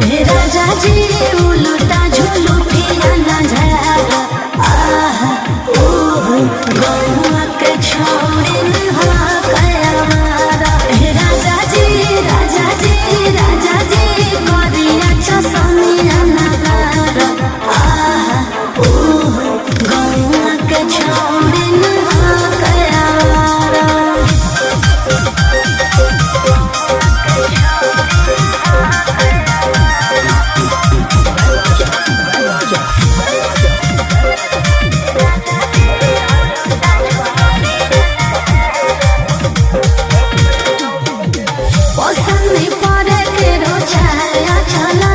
हे राजा जी उलटा झुलू फिरा ना झारा आहा ओह गौआ के छोड़िन हा कया मारा हे राजा जी राजा जी राजा जी करिया चसनिया ना गारा आहा ओह गौआ के छोड़िन हा कया मारा पसंद पड़े के रोचाया चला